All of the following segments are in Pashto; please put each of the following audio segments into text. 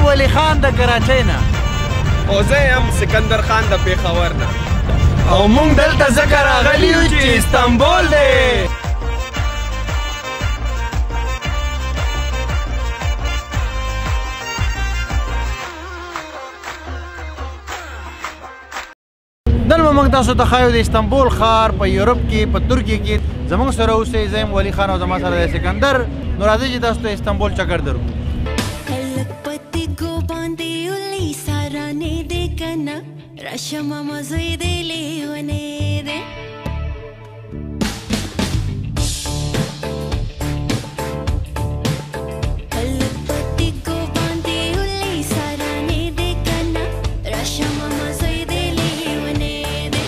ولی خان د کراچۍ نه. او زه یم سکندر خان د پېښور نه. او موږ دلته ځکه راغلي یو چې استانبول دی. نن به موږ تاسو ته ښایو د استانبول ښار په یورپ کې په ترکیې کې زموږ سره اوسئ. زه یم ولی خان او زما سره دی سکندر. نو راځئ چې تاسو ته استانبول چکر درکړو. Rasha mama zoi de leone de Kalpati ko bande uli sarane de kana Rasha mama zoi de leone de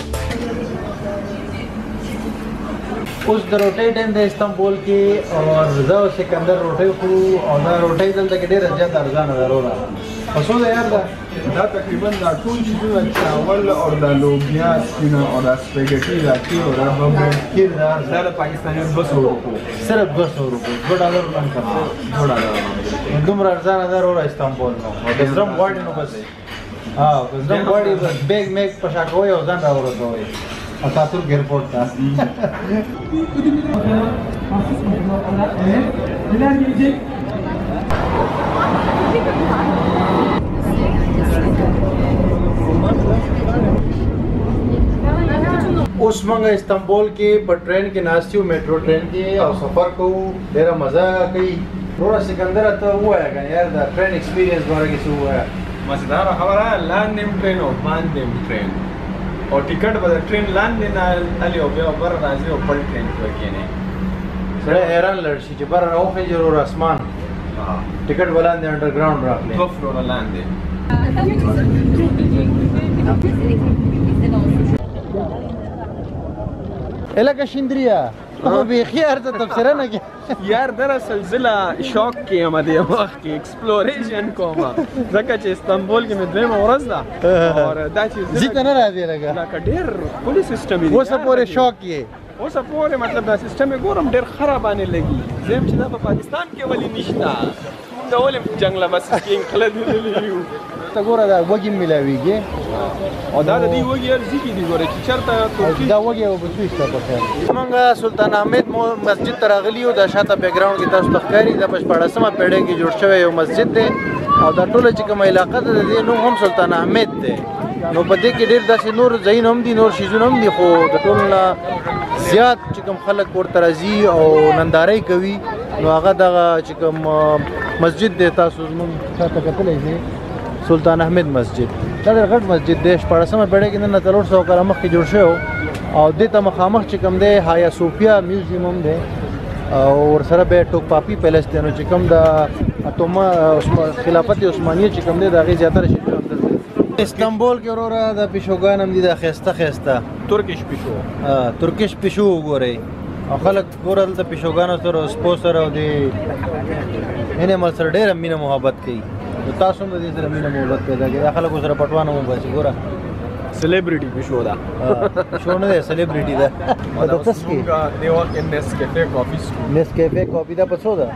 اوس د روټۍ ټایم د استانبول کې او زه او سکندر روټۍ خورو او دا روټۍ دلته کې ډېره زیاته ارزانه ده وروره. په څو ده یار ده؟ دا تقریبا دا ټول چیزونه چاول او دا لوبیا سپینه او دا سپیګټي دا کیر او دا بمبې کیر دا د پاکستاني 200 روپو صرف 200 روپو $2 باندې کړه. $2 دومره ارزانه ده وروره استانبول نو. او د زرم غواړي نو بس ها د زرم غواړي بس بیگ میک په شا کوئ او ځان راورسوئ اتاتورک ایرپورټ ته. اوس موږ استانبول کې په ټرین کې ناست یو میټرو ټرین کې او سفر کوو. ډېره مزه کوي. وروره سکندره ته ووایه که نه یار د ټرین ایکسپیرینس باره کې څه ووایه. مزیداره خبره لاندې هم ټرین او باندې هم ټرین او ټیکټ به د ټرین لاندې نه هلي او بیا بر راځي او بل ټرین کې کښېنې. سړی حیران لړ شي چې بره راوخېږي ورور اسمان ټیکټ به لاندې انډرګراونډ راخلي 2 فلوره لاندې. الکه شندریا خو بیخي هر څه تبصره نه کوي. یار دراصل زله شوق کې یم د یو وخت کې ایکسپلوریشن کوم ځکه چې استانبول کې مې دویمه ورځ ده او دا چې زه ته نه راځي لکه ډېر ښکلي سیسټم یې اوسه پورې شوق یې اوسه پورې مطلب دا سیسټم یې ګورم ډېر خرابانې لګي. زه یم چې دا په پاکستان کې ولې نشته موږ ولې جنګ له مسیس کې انقلاب لیدلی یو. ته ګوره دا وږي هم میلاویږي او دا د دې وږي ارزي کې دي ګوره چې چېرته دا وږي به څه شته په خیر. موږ سلطان احمد مسجد ته راغلي یو. دا شاته بیکګراونډ کې تاسو ته ښکاري دا په 14مه پیړۍ کې جوړ شوی یو مسجد دی او دا ټوله چې کومه علاقه ده د دې نوم هم سلطان احمد دی. نو په دې کې ډېر داسې نور ځایونه هم دي نور شیزونه هم دي خو د ټولو نه زیات چې کوم خلک ورته راځي او نندارۍ کوي نو هغه دغه چې کوم مسجد دی تاسو زموږ شاته کتلی شئ سلطان احمد مسجد. دا ډېر غټ مسجد دی 14مه پیړۍ کې نن 400 کاله مخکې جوړ شوی او دې ته مخامخ چې کوم دی هایا صوفیا میوزیم هم دی او ورسره به ټوکپاپي پیلس دی. نو چې کوم د خلافت عثمانیه چې کوم دی د هغې زیاتره شیونه هم دلته. استانبول کې وروره د پیشوګان هم دي دا ښایسته ښایسته ترکش پیشو ترکش پیشو وګورئ او خلک ګوره دلته پیشوګانو سره او سپو سره او د انیمل سره ډېره مینه محبت کوي. نو تاسو هم د دې سره مینه محبت پیدا کوي. دا خلکو سره پټوانه هم باسي. ګوره سلیبریټي پیشو ده پیشو نه دی سلیبریټي ده. د تسکي دې وخت کې نیسکافې کافي څښو. نیسکافې کافي دا په څو ده؟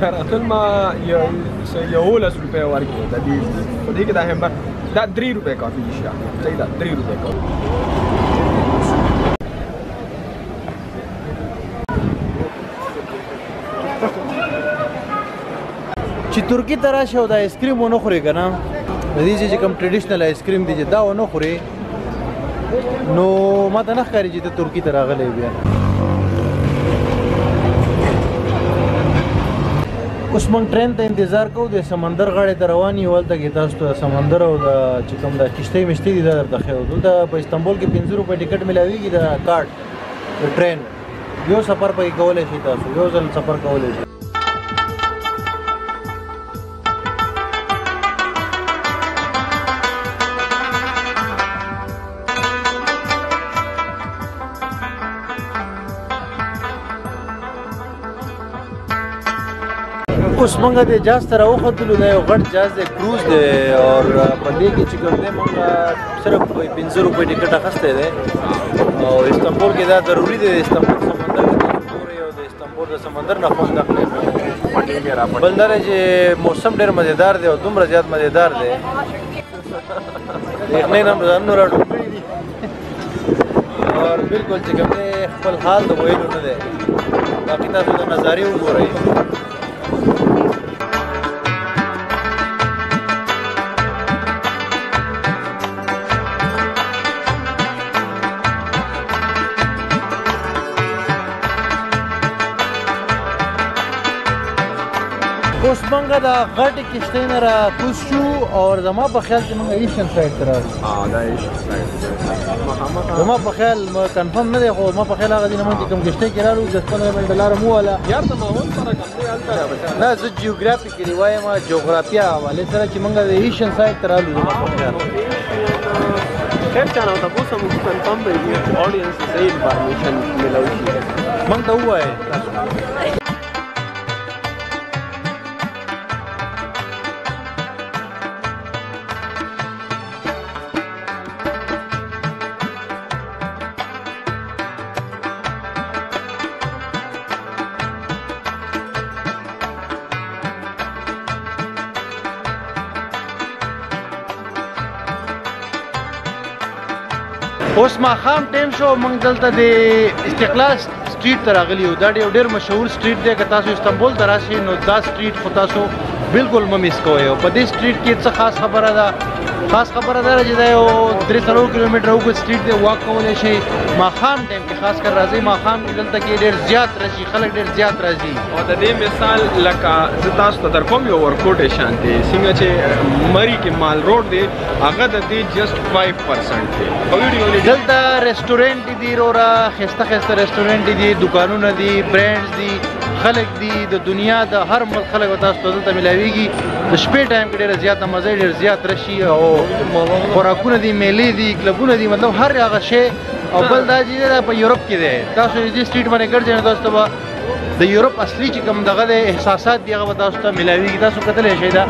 راتل ما 11 روپۍ ورکړي د دې په دې کې دا همبر دا 3 روپۍ کافي شته. صحیح ده 3 روپۍ کافي. چې ترکی ته راشي او د آیسکریم ونه خورې که نه د دې چې کوم ټریډیشنل آیسکریم دی چې دا ونه خورې نو ما ته نه ښکاري چې ته ترکي ته راغلی بیا. اوس موږ ټرین ته انتظار کوو د سمندر غاړې ته روان یو. هلته کې تاسو ته سمندر او د چې کوم دا کښتۍ مشتۍ دي دا درته ښیو. دلته په استانبول کې 5 روپۍ ټکټ میلاویږي د کارټ د ټرین. یو سفر پکې کولی شئ تاسو یو ځل سفر کولی شئ. اوس موږ د جاز ته راوختلو. دا یو غټ جاز دی کروز دی او په دې کې چې کوم دی موږ صرف 15 روپۍ ټکټ اخیستی دی او استانبول کې دا ضروري دی د استانبول سمندر کې تاسو ګورئ او د استانبول د سمندر نه خوند اخلئ. پټ کې را پټ بل دا چې موسم ډېر مزیدار دی او دومره زیات مزیدار دی یخنۍ نه ځانونه راټول کړي دي اور بالکل چې کوم دی خپل حال د ویلو نه دی باقي تاسو د نظارې وګورئ اوس موږ د غټې کښتۍ نه راکوز شو او زما په خیال چې موږ ایشین سایډ ته راغلو دا ایشین سایډ زما په خیال کنفرم نه دی خو ما په خیال هغه ځای نه موږ چې کوم کښتۍ کې راغلو 10-15 منټه لاره مو وهله یار د ماحول سره کوم دی هلته بچا نه زه جیوګرافیکلي وایم جغرافیه حوالې سره چې موږ د ایشین سایډ ته راغلو زما په خیال خیر چانه تاسو موږ کنفرم دی چې اډینس صحیح انفارمیشن ملو شي موږ ته ووایه اوس ماښام ټایم شو موږ دلته د استقلال سټریټ ته راغلي یو دا ډېر مشهور سټریټ دی که تاسو استنبول ته راشئ نو دا سټریټ خو تاسو بالکل مه میس کوئ او په دې سټریټ کې څه خاص خبره ده چې دا یو 3-4 کیلومتره اوږد سټریټ دی واک کولی شئ ماښام ټایم کې خاص کر راځئ ماښام کې دلته کې ډېر زیات راشي خلک ډېر زیات راځي او د دې مثال لکه زه تاسو ته در کوم یو ورکوټ شان دی څنګه چې مری کې مال روډ دی هغه د دې جسټ 5% دی او ویډیو دلته ریسټورنټ دي وروره ښایسته ښایسته ریسټورنټ دي دکانونه دي برانډز دي خلک دي د دنیا د هر ملک خلک به تاسو ته دلته میلاویږي د شپې ټایم کې ډېره زیاته مزه ډېر زیات رشي او خوراکونه دي میلې دي کلبونه دي مطلب هر هغه شی او بل دا چې دا په یورپ کې دی تاسو دې سټریټ باندې ګرځئ نو تاسو ته به د یورپ اصلي چې کوم دغه د احساسات دي هغه به تاسو ته میلاویږي تاسو کتلی شئ دا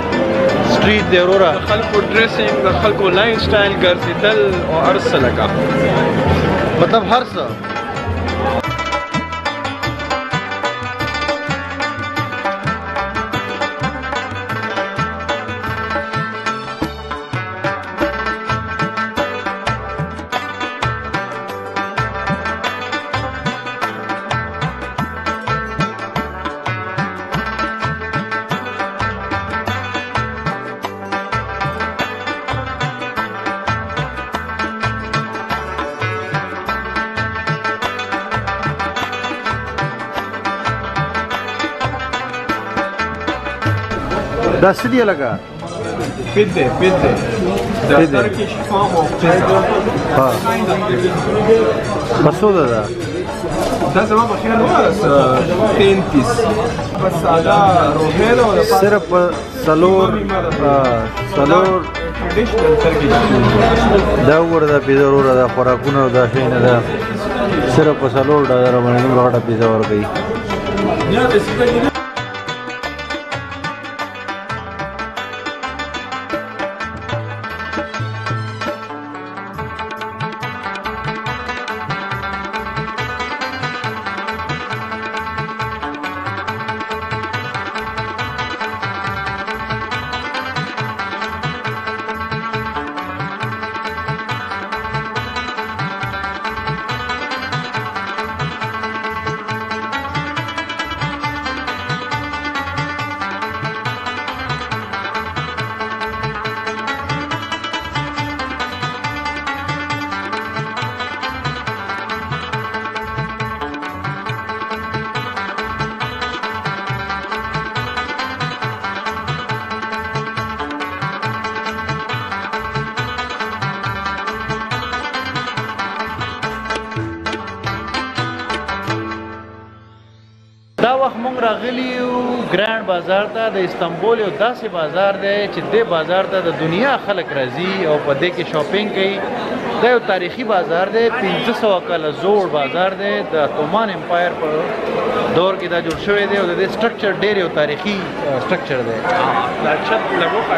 سټریټ دی وروره د خلکو ډریسنګ د خلکو لاین سټایل ګرځېدل او هر څه لکه مطلب هر څه دا څه دی لکه پیزه د ترکیش فارم او پیزه ها بسو ده دا زما په خیال وره 33 بس ساده روهیلو صرف سلور ټریډیشنل ترکیش دا وګوره دا پیزا وروره دا خوراکونه او دا شی نه ده صرف په $4 باندې دومره غټه پیزا ورکوي دا وخت مونږ راغلي یو ګرانډ بازار ته د استنبول یو داسې بازار دی چې دې بازار ته د دنیا خلک راځي او په دې کې شاپینګ کوي دا یو تاریخي بازار دی 1500 کاله زوړ بازار دی د عثمان امپایر په دور کې دا جوړ شوی دی او د دې سټرکچر ډېر یو تاریخي سټرکچر دی دا چت لګوخه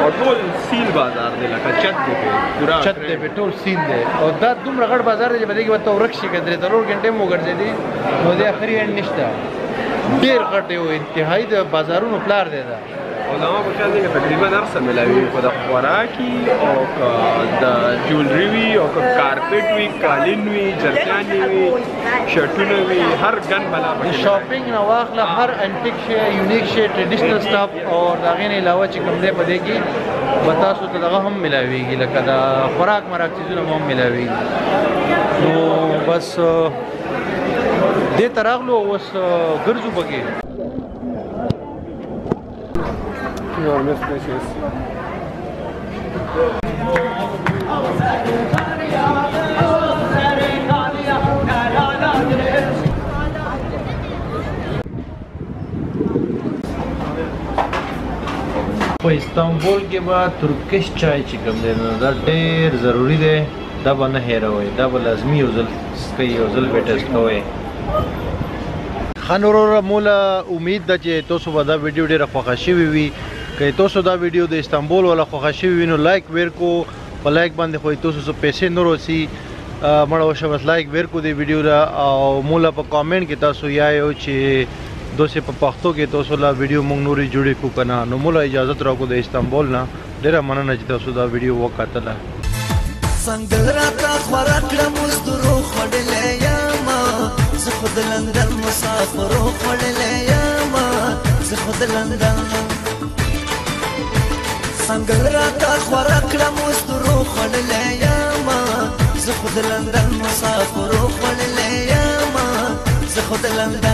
او ټول سیل بازار دی لکه چت دی پورا چت دی په ټول سیل دی او دا دومره غټ بازار دی چې په دې کې به ته ورک شي که 3 غنټې مو ګرځېدې نو د اخري اند نشته ډېر غټ یو انتهایی د بازارونو پلار دی دا. او زما په خیال دی که تقریبا هر څه ملاوي خو د خوراکي او که د جولري وي او که کارپېټ وي قالین وي جرسیانې وي شرټونه وي هر ګن بلا د شاپینګ نه واخله هر انټیک شی یونیک شی ټریډیشنل سټاف او د هغې نه علاوه چې کوم دی په دې کې به تاسو ته دغه هم ملاویږي لکه د خوراک مراک چیزونه هم ملاویږي. نو بس دې ته راغلو اوس ګرځو پکې. Enormes precios. په استانبول کې به ترکش چای چې کوم دی نو دا ډېر ضروري دی. دا به نه هېروئ، دا به لازمي یو ځل څکئ، یو ځل به ټیسټ کوئ. ښه نو وروره موله امید ده چې تاسو به دا ویډیو ډېره خوښه شوې وي. که تاسو دا ویډیو د استانبول والا خوښه شوې وي نو لایک ویر کو. په لایک باندې خو تاسو څه پیسې نه روسي مړه وشه بس لایک ویر کو دې ویډیو را. او موله په کامنټ کې تاسو یایو چې دوسه په پښتو کې تاسو لا ویډیو مونږ نورې جوړې کو کنه. نو موله اجازه راکو د استانبول نه. ډېره مننه چې تاسو دا ویډیو وکتله. څنګه راته خورا کړم اوس درو خوړلې یما زه خو د لندن مسافر خوړلې یما زه خو د لندن څنګه راته خورا کړم اوس درو خوړلې یما زه خو د لندن مسافر خوړلې یما زه خو د لندن